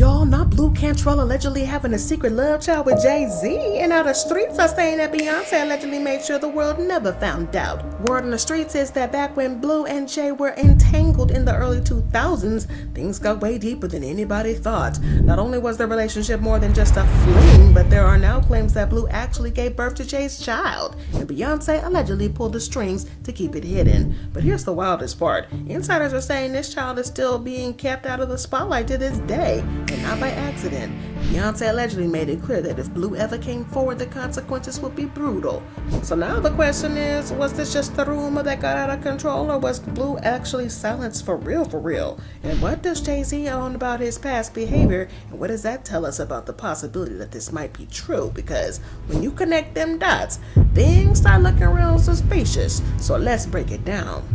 y'all, not Blu Cantrell allegedly having a secret love child with Jay-Z, and now the streets are saying that Beyonce allegedly made sure the world never found out. Word on the streets is that back when Blu and Jay were entangled in the early 2000s, things got way deeper than anybody thought. Not only was their relationship more than just a fling, but there are now claims that Blu actually gave birth to Jay's child, and Beyonce allegedly pulled the strings to keep it hidden. But here's the wildest part. Insiders are saying this child is still being kept out of the spotlight to this day, and not by accident. Beyonce allegedly made it clear that if Blu ever came forward, the consequences would be brutal. So now the question is, was this just a rumor that got out of control, or was Blu actually silenced for real? And what does Jay-Z own about his past behavior, and what does that tell us about the possibility that this might be true? Because when you connect them dots, things start looking real suspicious. So let's break it down.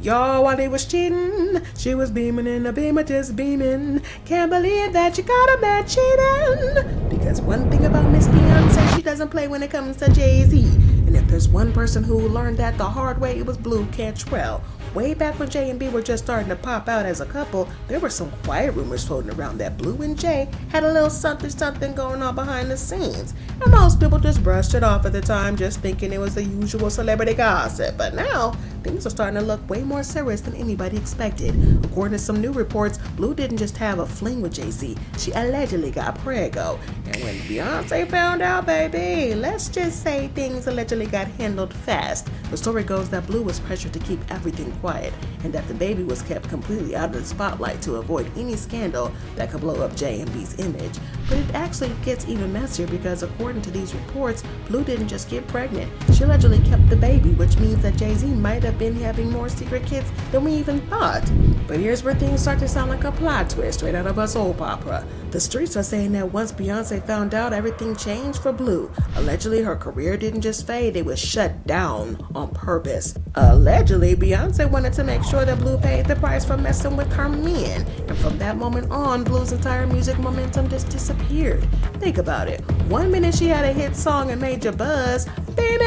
Y'all, while they was cheating, she was beaming in the beamer, just beaming. Can't believe that you got a man cheating. Because one thing about Miss Beyonce, she doesn't play when it comes to Jay-Z. And if there's one person who learned that the hard way, it was Blu Cantrell. Way back when Jay and B were just starting to pop out as a couple, there were some quiet rumors floating around that Blu and Jay had a little something going on behind the scenes. And most people just brushed it off at the time, just thinking it was the usual celebrity gossip. But now, things are starting to look way more serious than anybody expected. According to some new reports, Blu didn't just have a fling with Jay-Z, she allegedly got prego. And when Beyonce found out, baby, let's just say things allegedly got handled fast. The story goes that Blu was pressured to keep everything quiet, and that the baby was kept completely out of the spotlight to avoid any scandal that could blow up Jay and B's image. But it actually gets even messier because according to these reports, Blu didn't just get pregnant. She allegedly kept the baby, which means that Jay-Z might have been having more secret kids than we even thought. But here's where things start to sound like a plot twist straight out of a soap opera. The streets are saying that once Beyonce found out, everything changed for Blu. Allegedly, her career didn't just fade, it was shut down on purpose. Allegedly, Beyonce wanted to make sure that Blu paid the price for messing with her men. And from that moment on, Blu's entire music momentum just disappeared. Think about it. One minute she had a hit song and major buzz, baby,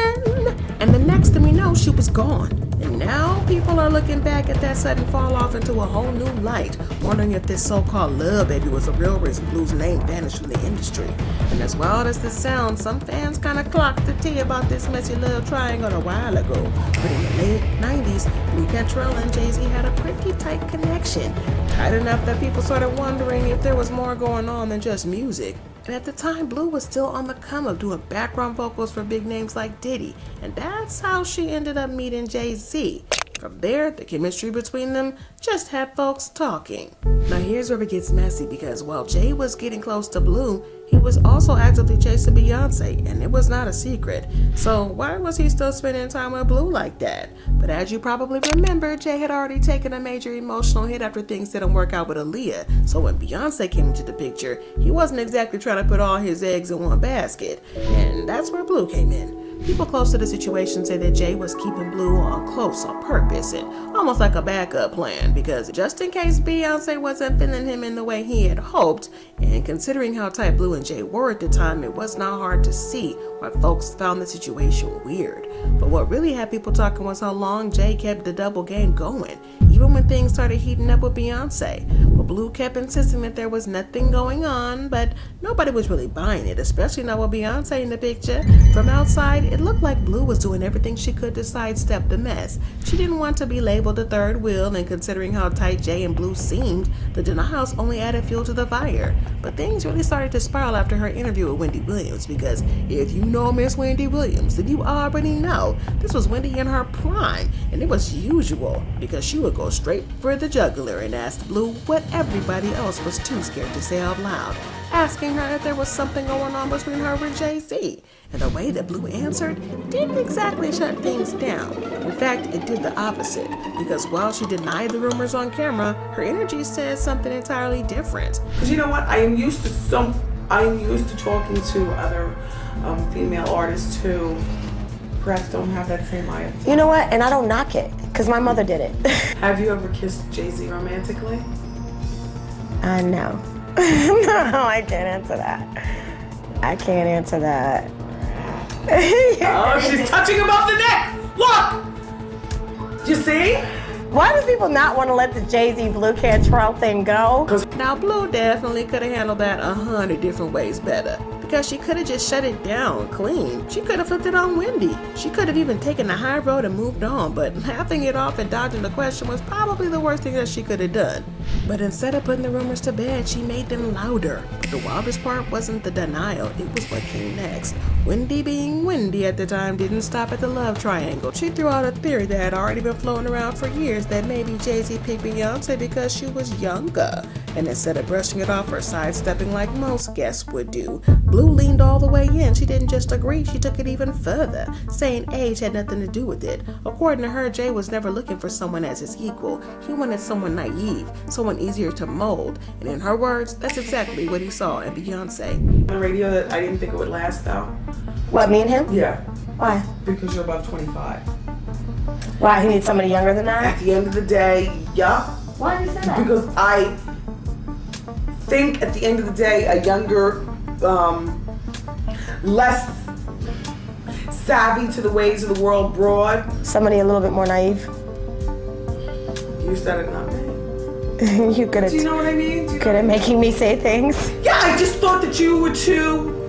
and the next thing we know, she was gone. And now people are looking back at that sudden fall off into a whole new light, wondering if this so-called love baby was the real reason Blu's name vanished from the industry. And as wild as this sounds, some fans kind of clocked the tea about this messy love triangle a while ago. But in the late 90s, Blu Cantrell and Jay-Z had a pretty tight connection, tight enough that people started wondering if there was more going on than just music. And at the time, Blu was still on the come up doing background vocals for big names like Diddy. And that's how she ended up meeting Jay-Z. From there, the chemistry between them just had folks talking. Now here's where it gets messy, because while Jay was getting close to Blu, he was also actively chasing Beyonce, and it was not a secret. So why was he still spending time with Blu like that? But as you probably remember, Jay had already taken a major emotional hit after things didn't work out with Aaliyah. So when Beyonce came into the picture, he wasn't exactly trying to put all his eggs in one basket. And that's where Blu came in. People close to the situation say that Jay was keeping Blu close on purpose and almost like a backup plan, because just in case Beyonce wasn't feeling him in the way he had hoped, and considering how tight Blu and Jay were at the time, it was not hard to see why folks found the situation weird. But what really had people talking was how long Jay kept the double game going, even when things started heating up with Beyonce. Well, Blu kept insisting that there was nothing going on, but nobody was really buying it, especially not with Beyonce in the picture. From outside, it looked like Blu was doing everything she could to sidestep the mess. She didn't want to be labeled the third wheel, and considering how tight Jay and Blu seemed, the denials only added fuel to the fire. But things really started to spiral after her interview with Wendy Williams, because if you know Miss Wendy Williams, then you already know this was Wendy in her prime, and it was usual, because she would go straight for the jugular and ask Blu what everybody else was too scared to say out loud, asking her if there was something going on between her and Jay-Z. And the way that Blu answered didn't exactly shut things down. In fact, it did the opposite, because while she denied the rumors on camera, her energy said something entirely different. Because you know what, I am used to talking to other female artists who perhaps don't have that same eye. You know what, and I don't knock it, because my mother did it. Have you ever kissed Jay-Z romantically? No. No, I can't answer that. I can't answer that. Oh, she's touching him off the neck! Look! You see? Why do people not want to let the Jay-Z Blu Cantrell thing go? Now, Blu definitely could have handled that 100 different ways better. Because she could have just shut it down clean. She could have flipped it on Wendy. She could have even taken the high road and moved on, but laughing it off and dodging the question was probably the worst thing that she could have done. But instead of putting the rumors to bed, she made them louder. But the wildest part wasn't the denial, it was what came next. Wendy, being Wendy at the time, didn't stop at the love triangle. She threw out a theory that had already been floating around for years that maybe Jay-Z picked Beyonce because she was younger. And instead of brushing it off or sidestepping like most guests would do, Blu leaned all the way in. She didn't just agree, she took it even further, saying age had nothing to do with it. According to her, Jay was never looking for someone as his equal. He wanted someone naive, someone easier to mold. And in her words, that's exactly what he saw in Beyonce. On the radio, that I didn't think it would last though. What, me and him? Yeah, Why? because you're above 25. Why, he needs somebody younger than At that? the end of the day, yeah. Why did you say that? Because I think at the end of the day, a younger, less savvy to the ways of the world broad. Somebody a little bit more naive. You said it, not me. You could Do you have know what I mean? good at making me say things. Yeah, I just thought that you were too.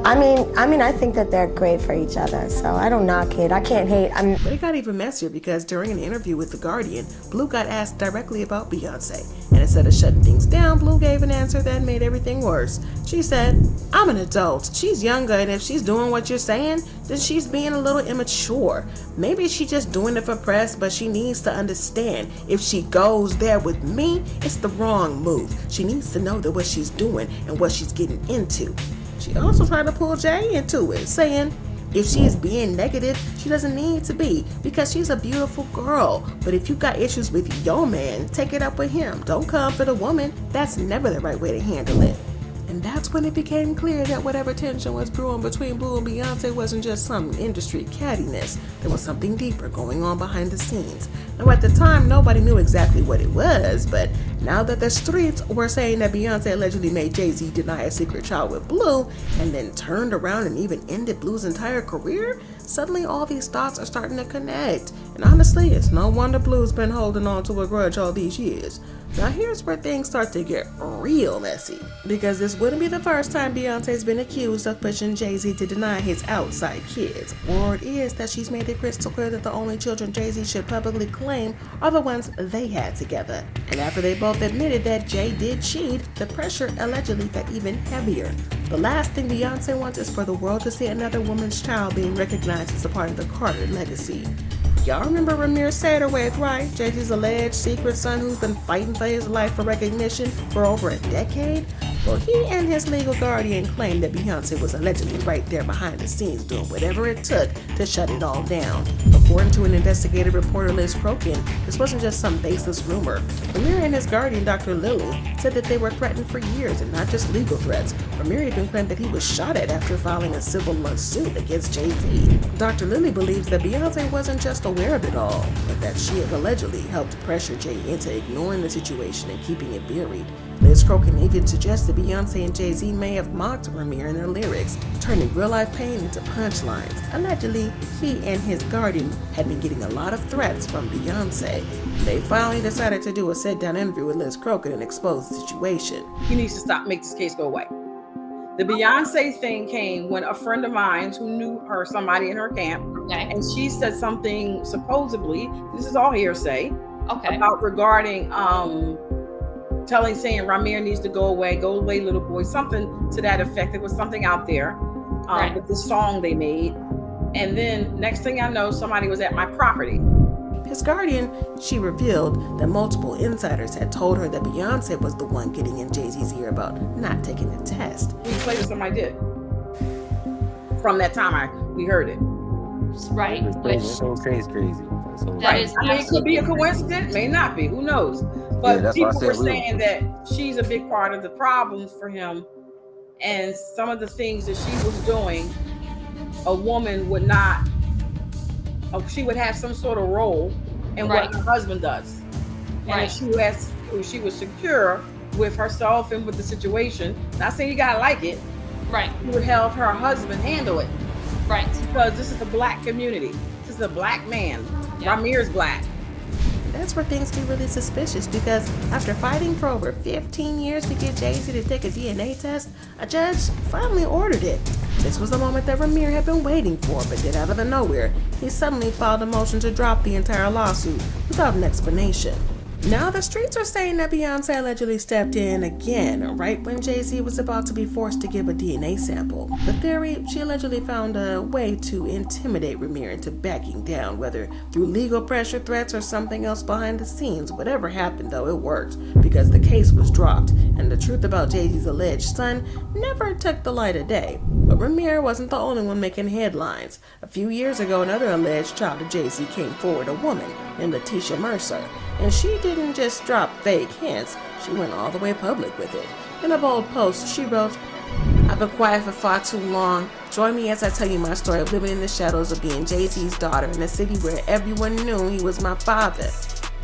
I mean, I think that they're great for each other, so I don't knock it. I can't hate. But it got even messier because during an interview with The Guardian, Blu got asked directly about Beyonce. And instead of shutting things down, Blu gave an answer that made everything worse. She said, I'm an adult. She's younger, and if she's doing what you're saying, then she's being a little immature. Maybe she's just doing it for press, but she needs to understand if she goes there with me, it's the wrong move. She needs to know that what she's doing and what she's getting into. She also tried to pull Jay into it, saying if she is being negative, she doesn't need to be because she's a beautiful girl. But if you got issues with your man, take it up with him. Don't come for the woman. That's never the right way to handle it. And that's when it became clear that whatever tension was brewing between Blu and Beyonce wasn't just some industry cattiness. There was something deeper going on behind the scenes. Now at the time, nobody knew exactly what it was, but now that the streets were saying that Beyonce allegedly made Jay-Z deny a secret child with Blu, and then turned around and even ended Blu's entire career, suddenly all these thoughts are starting to connect. And honestly, it's no wonder Blu's been holding on to a grudge all these years. Now here's where things start to get real messy, because this wouldn't be the first time Beyonce's been accused of pushing Jay-Z to deny his outside kids. Word is that she's made it crystal clear that the only children Jay-Z should publicly claim are the ones they had together. And after they both admitted that Jay did cheat, the pressure allegedly got even heavier. The last thing Beyonce wants is for the world to see another woman's child being recognized as a part of the Carter legacy. Y'all remember Ramir Satterwhite, right? Jay-Z's alleged secret son who's been fighting for his life for recognition for over a decade? Well, he and his legal guardian claimed that Beyonce was allegedly right there behind the scenes doing whatever it took to shut it all down. According to an investigative reporter, Liz Crokin, this wasn't just some baseless rumor. Ramir and his guardian, Dr. Lilly, said that they were threatened for years and not just legal threats. Ramir even claimed that he was shot at after filing a civil lawsuit against Jay-Z. Dr. Lilly believes that Beyonce wasn't just aware of it all, but that she had allegedly helped pressure Jay into ignoring the situation and keeping it buried. Liz Crokin even suggests that Beyonce and Jay-Z may have mocked Ramir in their lyrics, turning real-life pain into punchlines. Allegedly, he and his guardian had been getting a lot of threats from Beyonce. They finally decided to do a sit-down interview with Liz Crokin and expose the situation. He needs to stop, make this case go away. The Beyonce thing came when a friend of mine who knew her, somebody in her camp, and she said something supposedly, this is all hearsay, about regarding saying Ramir needs to go away little boy, something to that effect. There was something out there with the song they made. And then next thing I know, somebody was at my property. His guardian, she revealed that multiple insiders had told her that Beyonce was the one getting in Jay-Z's ear about not taking the test. We played what somebody did. From that time we heard it. Right. It's so crazy. Right. I mean, it could be a coincidence, may not be, who knows? But people were saying that she's a big part of the problems for him, and some of the things that she was doing, a woman would not, she would have some sort of role in what her husband does. And if she was secure with herself and with the situation, not saying you gotta like it, she would help her husband handle it. Because this is a black community. This is a black man Ramir's black. That's where things get really suspicious, because after fighting for over 15 years to get Jay-Z to take a DNA test, a judge finally ordered it. This was the moment that Ramir had been waiting for, but then out of the nowhere, he suddenly filed a motion to drop the entire lawsuit without an explanation. Now the streets are saying that Beyonce allegedly stepped in again right when Jay-Z was about to be forced to give a DNA sample. The theory, she allegedly found a way to intimidate Ramir into backing down, whether through legal pressure, threats, or something else behind the scenes. Whatever happened though, it worked, because the case was dropped, and the truth about Jay-Z's alleged son never took the light of day. But Ramir wasn't the only one making headlines. A few years ago, another alleged child of Jay-Z came forward, a woman named Letitia Mercer. And she didn't just drop vague hints, she went all the way public with it. In a bold post, she wrote, "I've been quiet for far too long. Join me as I tell you my story of living in the shadows of being Jay-Z's daughter in a city where everyone knew he was my father."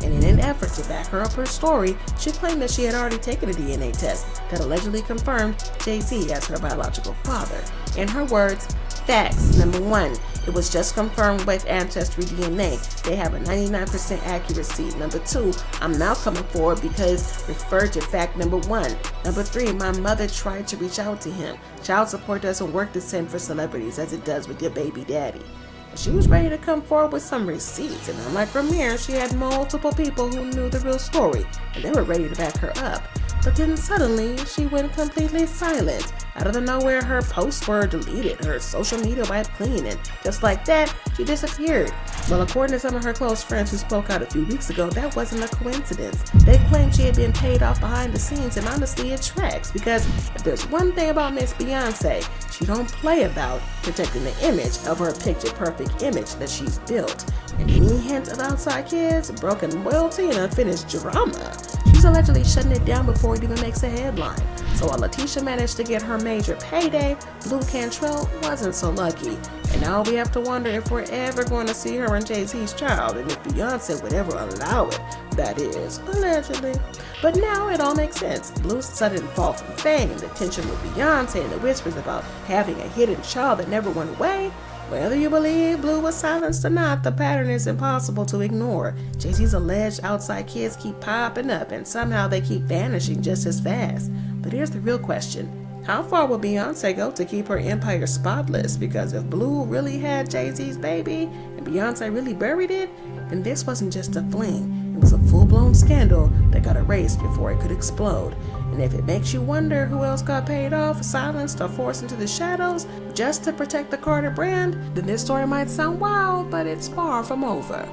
And in an effort to back her up her story, she claimed that she had already taken a DNA test that allegedly confirmed Jay-Z as her biological father. In her words, "Facts. Number 1, it was just confirmed with Ancestry DNA. They have a 99% accuracy. Number 2, I'm now coming forward because referred to fact number 1. Number 3, my mother tried to reach out to him. Child support doesn't work the same for celebrities as it does with your baby daddy." She was ready to come forward with some receipts, and unlike Ramir, she had multiple people who knew the real story, and they were ready to back her up. But then suddenly, she went completely silent. Out of the nowhere, her posts were deleted, her social media wiped clean, and just like that, she disappeared. Well, according to some of her close friends who spoke out a few weeks ago, that wasn't a coincidence. They claimed she had been paid off behind the scenes, and honestly, it tracks, because if there's one thing about Miss Beyonce, she don't play about protecting the image of her picture-perfect image that she's built. And any hint of outside kids, broken loyalty, and unfinished drama, she's allegedly shutting it down before it even makes a headline. So while Letitia managed to get her major payday, Blu Cantrell wasn't so lucky. And now we have to wonder if we're ever going to see her and Jay-Z's child, and if Beyonce would ever allow it. That is, allegedly. But now it all makes sense. Blu's sudden fall from fame, the tension with Beyonce, and the whispers about having a hidden child that never went away. Whether you believe Blu was silenced or not, the pattern is impossible to ignore. Jay-Z's alleged outside kids keep popping up, and somehow they keep vanishing just as fast. But here's the real question. How far will Beyonce go to keep her empire spotless? Because if Blu really had Jay-Z's baby, and Beyonce really buried it, then this wasn't just a fling. It was a full-blown scandal that got erased before it could explode. And if it makes you wonder who else got paid off, silenced, or forced into the shadows just to protect the Carter brand, then this story might sound wild, but it's far from over.